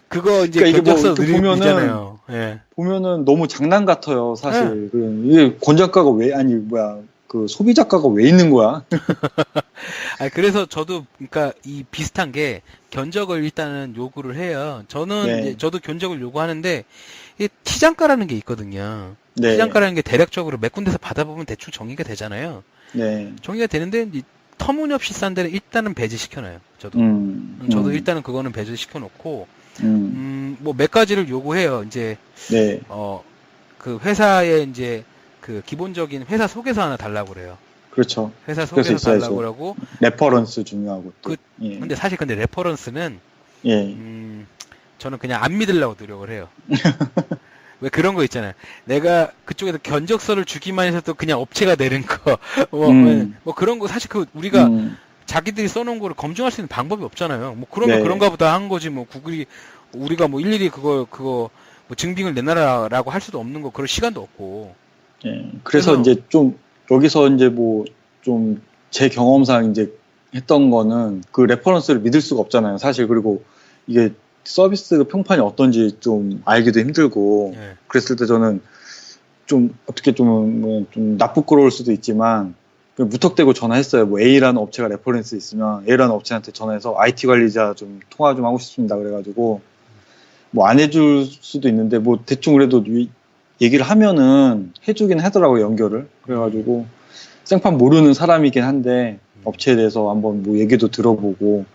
Speaker 2: 그거 이제
Speaker 1: 그러니까
Speaker 2: 견적서
Speaker 1: 이게 뭐
Speaker 2: 느리잖아요. 예.
Speaker 1: 보면은 너무 장난 같아요, 사실. 이게 권장가가 그 소비자가가 왜 있는 거야?
Speaker 2: 그래서 저도, 그러니까, 이 비슷한 게, 견적을 일단은 요구를 해요. 저는, 이제 저도 견적을 요구하는데, 이 T장가라는 게 있거든요.
Speaker 1: 네.
Speaker 2: T장가라는 게 대략적으로 몇 군데서 받아보면 대충 정의가 되잖아요.
Speaker 1: 네.
Speaker 2: 정의가 되는데, 터무니없이 싼 데는 일단은 배제시켜놔요. 저도. 저도 일단은 그거는 배제시켜놓고, 뭐 몇 가지를 요구해요. 이제,
Speaker 1: 네.
Speaker 2: 그 회사에 이제, 그 기본적인 회사 소개서 하나 달라고 그래요.
Speaker 1: 그렇죠.
Speaker 2: 회사 소개서 달라고 그러고.
Speaker 1: 레퍼런스 중요하고.
Speaker 2: 예. 근데 레퍼런스는
Speaker 1: 예.
Speaker 2: 저는 그냥 안 믿으려고 노력을 해요. 왜 그런 거 있잖아요. 내가 그쪽에서 견적서를 주기만 해서 또 그냥 업체가 내는 거. 뭐 그런 거 사실 우리가 자기들이 써놓은 거를 검증할 수 있는 방법이 없잖아요. 뭐 그러면 그런가 보다 한 거지. 뭐 우리가 뭐 일일이 그거 뭐 증빙을 내놔라라고 할 수도 없는 거, 그럴 시간도 없고.
Speaker 1: 예. 그래서 이제 좀 여기서 이제 뭐 좀 제 경험상 이제 했던 거는 그 레퍼런스를 믿을 수가 없잖아요. 사실. 그리고 이게 서비스 평판이 어떤지 좀 알기도 힘들고 그랬을 때 저는 좀 어떻게 좀 나쁘끄러울 수도 있지만 무턱대고 전화했어요. 뭐 A라는 업체가 레퍼런스 있으면 A라는 업체한테 전화해서 IT 관리자 좀 통화 좀 하고 싶습니다. 그래가지고 뭐 안 해줄 수도 있는데 뭐 대충 그래도 얘기를 하면은 해주긴 하더라고요, 연결을. 그래가지고 생판 모르는 사람이긴 한데 업체에 대해서 한번 뭐 얘기도 들어보고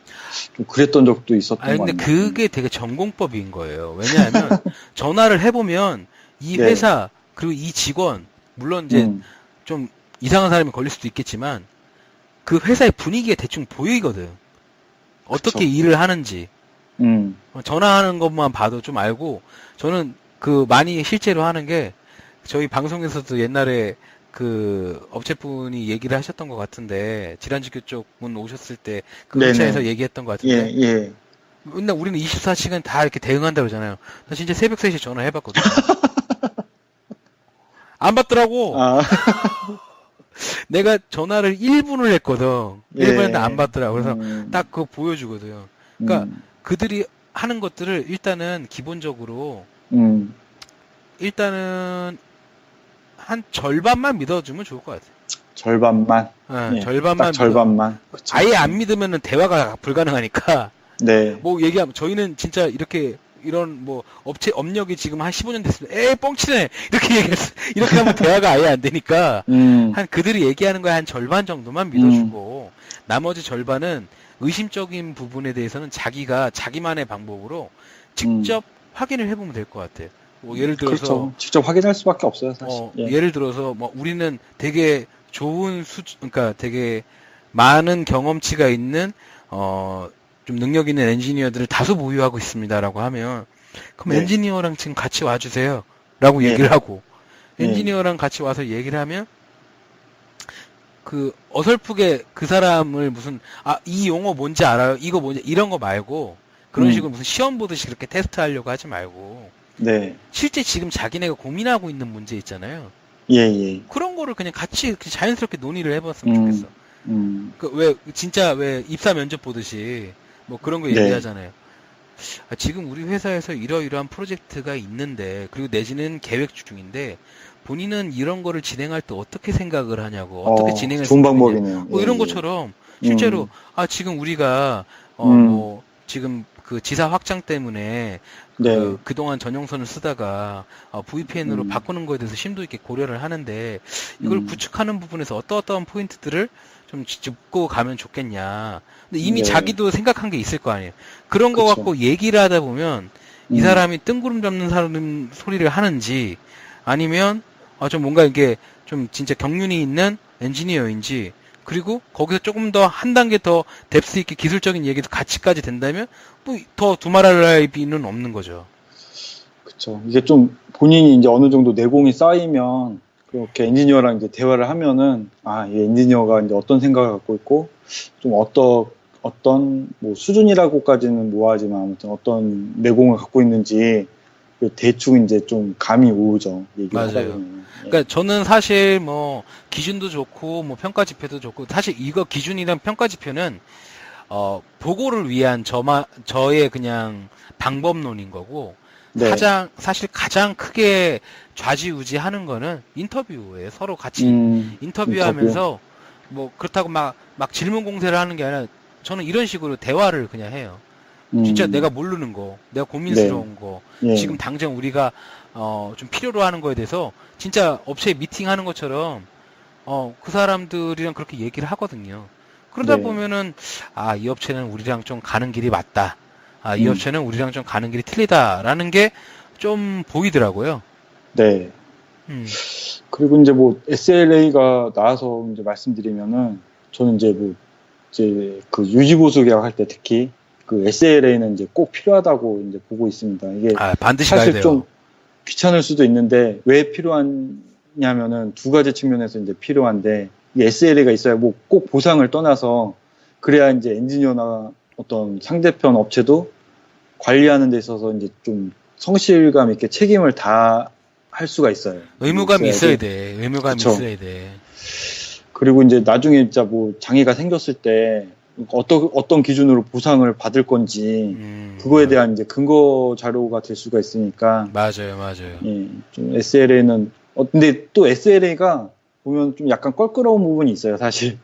Speaker 1: 좀 그랬던 적도 있었던 것 같아요.
Speaker 2: 근데 그게 되게 전공법인 거예요. 왜냐하면 전화를 해보면 이 회사 그리고 이 직원, 물론 이제 좀 이상한 사람이 걸릴 수도 있겠지만 그 회사의 분위기가 대충 보이거든. 어떻게 그쵸. 일을 하는지. 전화하는 것만 봐도 좀 알고, 저는 많이 실제로 하는 게, 저희 방송에서도 옛날에 그 업체분이 얘기를 하셨던 것 같은데, 질환지교 쪽 분 오셨을 때 그 회사에서 얘기했던 것 같은데,
Speaker 1: 예.
Speaker 2: 맨날 우리는 24시간 다 이렇게 대응한다고 그러잖아요. 나 진짜 새벽 3시에 전화해봤거든. 안 받더라고. 내가 전화를 1분을 했거든. 1분 했는데 안 받더라고. 그래서 딱 그거 보여주거든요. 그러니까 그들이 하는 것들을 일단은 기본적으로 일단은 한 절반만 믿어주면 좋을 것 같아요.
Speaker 1: 절반만?
Speaker 2: 네, 절반만.
Speaker 1: 절반만.
Speaker 2: 아예 안 믿으면은 대화가 불가능하니까.
Speaker 1: 네.
Speaker 2: 뭐 얘기하면 저희는 진짜 이렇게 이런 뭐 업체 업력이 지금 한 15년 됐으면 뻥치네 이렇게 이렇게 하면 대화가 아예 안 되니까 한 그들이 얘기하는 거에 한 절반 정도만 믿어주고 나머지 절반은 의심적인 부분에 대해서는 자기가 자기만의 방법으로 직접 확인을 해보면 될 것 같아요. 뭐 예를 들어서
Speaker 1: 그렇죠. 직접 확인할 수밖에 없어요, 사실.
Speaker 2: 예를 들어서 뭐 우리는 되게 좋은 그러니까 되게 많은 경험치가 있는 좀 능력 있는 엔지니어들을 다수 보유하고 있습니다라고 하면 그럼 엔지니어랑 지금 같이 와주세요라고 얘기를 하고 엔지니어랑 같이 와서 얘기를 하면 그 어설프게 그 사람을 무슨 이 용어 뭔지 알아요? 이거 뭔지 이런 거 말고 그런 식으로 무슨 시험 보듯이 그렇게 테스트하려고 하지 말고 실제 지금 자기네가 고민하고 있는 문제 있잖아요. 그런 거를 그냥 같이 자연스럽게 논의를 해봤으면 좋겠어. 진짜 왜 입사 면접 보듯이 뭐 그런 거 얘기하잖아요. 지금 우리 회사에서 이러이러한 프로젝트가 있는데 그리고 내지는 계획 중인데 본인은 이런 거를 진행할 때 어떻게 생각을 하냐고 어떻게 진행을
Speaker 1: 좋은 방법이네요.
Speaker 2: 뭐 이런 것처럼 실제로 지금 우리가 뭐 지금 그 지사 확장 때문에 그동안 전용선을 쓰다가 VPN으로 바꾸는 거에 대해서 심도 있게 고려를 하는데 이걸 구축하는 부분에서 어떠한 포인트들을 좀 짚고 가면 좋겠냐. 근데 이미 자기도 생각한 게 있을 거 아니에요. 그런 거 갖고 얘기를 하다 보면 이 사람이 뜬구름 잡는 사람 소리를 하는지 아니면 좀 뭔가 이게 좀 진짜 경륜이 있는 엔지니어인지 그리고 거기서 조금 더 한 단계 더 뎁스 있게 기술적인 얘기도 같이까지 된다면 뭐 더 두말할 비는 없는 거죠.
Speaker 1: 그렇죠. 이게 좀 본인이 이제 어느 정도 내공이 쌓이면 그렇게 엔지니어랑 이제 대화를 하면은 이 엔지니어가 이제 어떤 생각을 갖고 있고 좀 어떤 뭐 수준이라고까지는 뭐하지만 아무튼 어떤 내공을 갖고 있는지 대충 이제 좀 감이 오죠.
Speaker 2: 맞아요. 그러니까 저는 사실 뭐 기준도 좋고 뭐 평가 지표도 좋고 사실 이거 기준이랑 평가 지표는 보고를 위한 저의 그냥 방법론인 거고 사실 가장 크게 좌지우지하는 거는 인터뷰예요. 서로 같이 인터뷰하면서 뭐 그렇다고 막 질문 공세를 하는 게 아니라 저는 이런 식으로 대화를 그냥 해요. 진짜 내가 모르는 거, 내가 고민스러운 거, 지금 당장 우리가 좀 필요로 하는 거에 대해서 진짜 업체에 미팅하는 것처럼 그 사람들이랑 그렇게 얘기를 하거든요. 그러다 보면은 이 업체는 우리랑 좀 가는 길이 맞다. 이 업체는 우리랑 좀 가는 길이 틀리다라는 게 좀 보이더라고요.
Speaker 1: 그리고 이제 뭐 SLA가 나와서 이제 말씀드리면은 저는 이제 그 유지보수 계약할 때 특히 그 SLA는 이제 꼭 필요하다고 이제 보고 있습니다. 이게
Speaker 2: 반드시
Speaker 1: 사실
Speaker 2: 가야 돼요.
Speaker 1: 좀 귀찮을 수도 있는데 왜 필요하냐면은 두 가지 측면에서 이제 필요한데 이 SLA가 있어야 뭐 꼭 보상을 떠나서 그래야 이제 엔지니어나 어떤 상대편 업체도 관리하는 데 있어서 이제 좀 성실감 있게 책임을 다 할 수가 있어요.
Speaker 2: 의무감이 있어야 돼. 의무감이 있어야 돼.
Speaker 1: 그리고 이제 나중에 진짜 뭐 장애가 생겼을 때 어떤 기준으로 보상을 받을 건지 그거에 대한 이제 근거 자료가 될 수가 있으니까
Speaker 2: 맞아요.
Speaker 1: 좀 SLA는 근데 또 SLA가 보면 좀 약간 껄끄러운 부분이 있어요, 사실.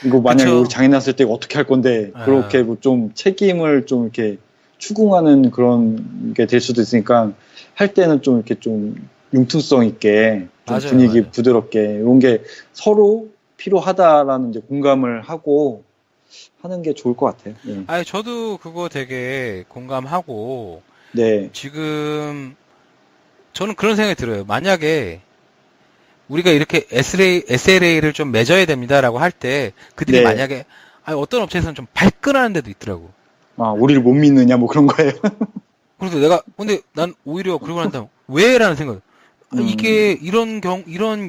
Speaker 1: 이거 만약에 우리 장애 났을 때 어떻게 할 건데 그렇게 뭐 좀 책임을 좀 이렇게 추궁하는 그런 게 될 수도 있으니까 할 때는 좀 이렇게 좀 융통성 있게 좀 분위기 부드럽게 이런 게 서로 필요하다라는 이제 공감을 하고 하는 게 좋을 것 같아요.
Speaker 2: 저도 그거 되게 공감하고 지금 저는 그런 생각이 들어요. 만약에 우리가 이렇게 SLA를 좀 맺어야 됩니다라고 할 때 그들이 만약에 어떤 업체에서는 좀 발끈하는 데도 있더라고.
Speaker 1: 우리를 못 믿느냐 뭐 그런 거예요.
Speaker 2: 그래서 근데 난 오히려 그러고 난 다음 왜? 라는 생각. 이게 이런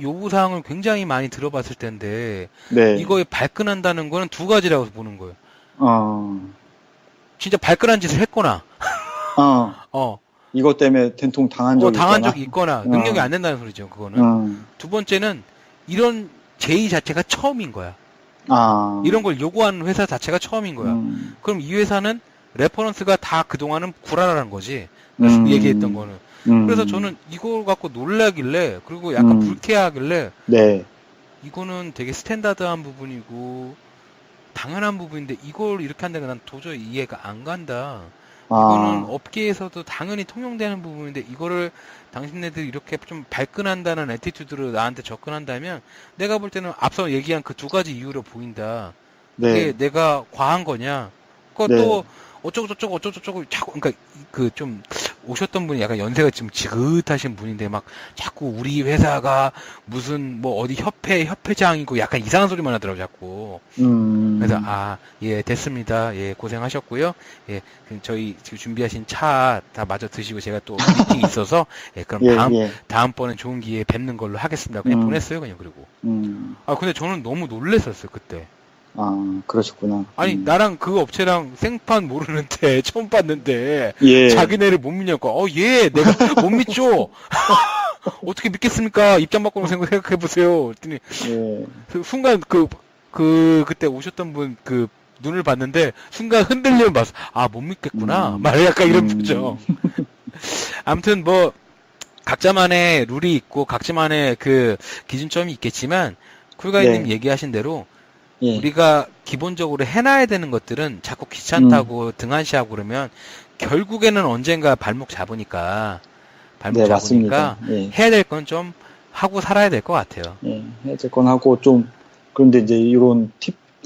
Speaker 2: 요구사항을 굉장히 많이 들어봤을 텐데 이거에 발끈한다는 거는 두 가지라고 보는 거예요. 진짜 발끈한 짓을 했거나
Speaker 1: 이것 때문에 된통 당한 적이
Speaker 2: 있거나 능력이 안 된다는 소리죠. 그거는 두 번째는 이런 제의 자체가 처음인 거야. 이런 걸 요구하는 회사 자체가 처음인 거야. 그럼 이 회사는 레퍼런스가 다 그동안은 구라라는 거지. 얘기했던 거는. 그래서 저는 이걸 갖고 놀라길래 그리고 약간 불쾌하길래 이거는 되게 스탠다드한 부분이고 당연한 부분인데 이걸 이렇게 한다는 게 난 도저히 이해가 안 간다. 이거는 업계에서도 당연히 통용되는 부분인데 이거를 당신네들 이렇게 좀 발끈한다는 애티튜드로 나한테 접근한다면 내가 볼 때는 앞서 얘기한 그 두 가지 이유로 보인다. 그게 내가 과한 거냐? 그것도 어쩌고 자꾸 그러니까 그 좀 오셨던 분이 약간 연세가 지금 지긋하신 분인데 막 자꾸 우리 회사가 무슨 뭐 어디 협회장이고 약간 이상한 소리만 하더라고 자꾸. 그래서 예 됐습니다. 예 고생하셨고요. 예 저희 지금 준비하신 차 다 마저 드시고 제가 또 미팅이 있어서 예 그럼 다음번엔 좋은 기회에 뵙는 걸로 하겠습니다. 그냥 보냈어요 그냥 그리고. 근데 저는 너무 놀랬었어요 그때.
Speaker 1: 그러셨구나.
Speaker 2: 아니, 나랑 그 업체랑 생판 모르는데, 처음 봤는데, 자기네를 못 믿냐고. 내가 못 믿죠? 어떻게 믿겠습니까? 입장 바꾸는 생각해보세요. 그랬더니, 순간 그때 오셨던 분, 눈을 봤는데, 순간 흔들리면 봤어. 못 믿겠구나. 막 약간 이런 표정. 아무튼 각자만의 룰이 있고, 각자만의 기준점이 있겠지만, 쿨가이님 얘기하신 대로, 우리가 기본적으로 해놔야 되는 것들은 자꾸 귀찮다고 등한시하고 그러면 결국에는 언젠가 발목 잡으니까 해야 될 건 좀 하고 살아야 될 것 같아요.
Speaker 1: 해야 될 건 하고 그런데 이제 이런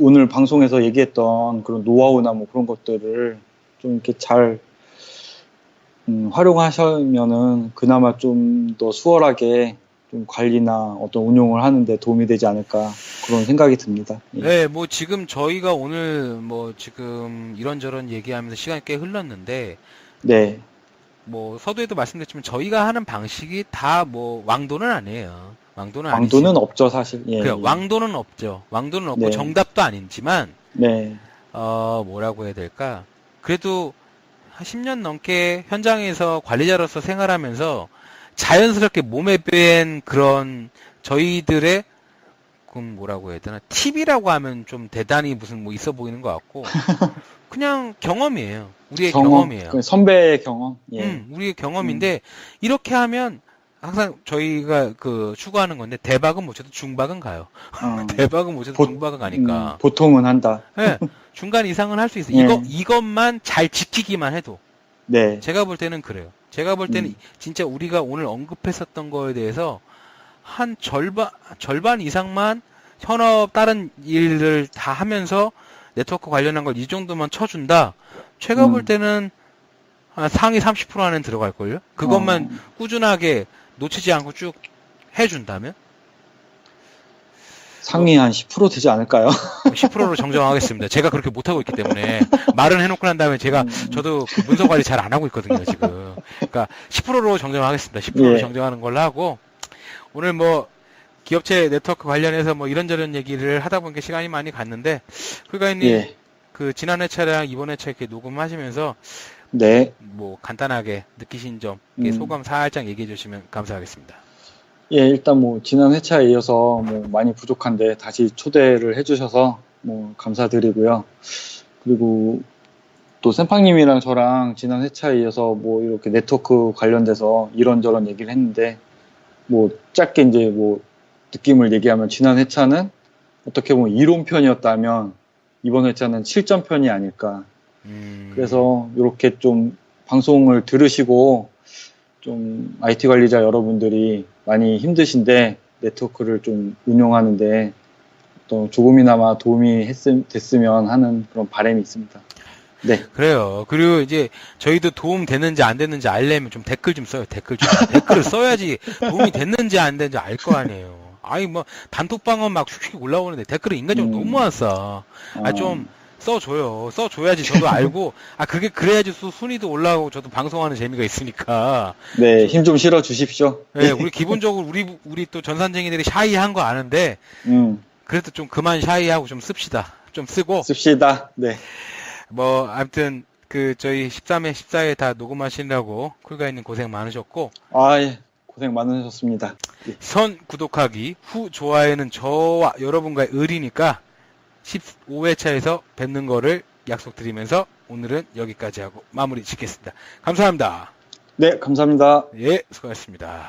Speaker 1: 오늘 방송에서 얘기했던 그런 노하우나 뭐 그런 것들을 좀 이렇게 잘 활용하시면은 그나마 좀 더 수월하게 좀 관리나 어떤 운용을 하는데 도움이 되지 않을까 그런 생각이 듭니다.
Speaker 2: 네, 지금 저희가 오늘 지금 이런저런 얘기하면서 시간이 꽤 흘렀는데, 서두에도 말씀드렸지만 저희가 하는 방식이 다 왕도는 아니에요.
Speaker 1: 왕도는 없죠 사실.
Speaker 2: 왕도는 없죠. 왕도는 없고 정답도 아니지만, 뭐라고 해야 될까? 그래도 한 10년 넘게 현장에서 관리자로서 생활하면서 자연스럽게 몸에 밴 그런 저희들의 뭐라고 해야 되나 팁이라고 하면 좀 대단히 무슨 있어 보이는 것 같고 그냥 경험이에요. 우리의 경험이에요.
Speaker 1: 선배의 경험.
Speaker 2: 우리의 경험인데 이렇게 하면 항상 저희가 추구하는 건데 대박은 못 쳐도 중박은 가요. 대박은 못 쳐도 중박은 가니까.
Speaker 1: 보통은 한다.
Speaker 2: 중간 이상은 할 수 있어. 이것만 잘 지키기만 해도. 제가 볼 때는 그래요. 제가 볼 때는 진짜 우리가 오늘 언급했었던 거에 대해서 한 절반 이상만 현업 다른 일을 다 하면서 네트워크 관련한 걸 이 정도만 쳐준다. 제가 볼 때는 한 상위 30% 안에 들어갈걸요? 그것만 꾸준하게 놓치지 않고 쭉 해준다면?
Speaker 1: 상위 한 10% 되지 않을까요?
Speaker 2: 10%로 정정하겠습니다. 제가 그렇게 못하고 있기 때문에 말은 해놓고 난 다음에 저도 문서 관리 잘 안 하고 있거든요, 지금. 그러니까 10%로 정정하겠습니다. 10%로 정정하는 걸로 하고 오늘 기업체 네트워크 관련해서 이런저런 얘기를 하다 보니까 시간이 많이 갔는데 쿨가이님 지난 회차랑 이번 회차 이렇게 녹음하시면서 간단하게 느끼신 점 소감 살짝 얘기해 주시면 감사하겠습니다.
Speaker 1: 일단 지난 회차에 이어서 많이 부족한데 다시 초대를 해주셔서 감사드리고요. 그리고 또 샘팡님이랑 저랑 지난 회차에 이어서 이렇게 네트워크 관련돼서 이런저런 얘기를 했는데 짧게 이제 느낌을 얘기하면 지난 회차는 어떻게 보면 이론편이었다면 이번 회차는 실전편이 아닐까. 그래서 이렇게 좀 방송을 들으시고 좀 IT 관리자 여러분들이 많이 힘드신데 네트워크를 좀 운영하는데 또 조금이나마 도움이 됐으면 하는 그런 바람이 있습니다.
Speaker 2: 그래요. 그리고 이제 저희도 도움 됐는지 안 됐는지 알려면 좀 댓글 좀 써요. 댓글을 써야지 도움이 됐는지 안 됐는지 알 거 아니에요. 단톡방은 막 휙휙 올라오는데 댓글을 인간적으로 너무 안 써. 좀 써줘요. 써줘야지 저도 알고, 그래야지 순위도 올라오고 저도 방송하는 재미가 있으니까.
Speaker 1: 힘 좀 실어 주십시오.
Speaker 2: 우리 기본적으로 우리 또 전산쟁이들이 샤이한 거 아는데, 그래도 좀 그만 샤이하고 좀 씁시다. 좀 쓰고.
Speaker 1: 씁시다.
Speaker 2: 아무튼, 저희 13회, 14회 다 녹음하시느라고 쿨가이님 고생 많으셨고.
Speaker 1: 고생 많으셨습니다.
Speaker 2: 선 구독하기, 후 좋아요는 저와 여러분과의 의리니까, 15회차에서 뵙는 거를 약속드리면서 오늘은 여기까지 하고 마무리 짓겠습니다. 감사합니다.
Speaker 1: 감사합니다.
Speaker 2: 수고하셨습니다.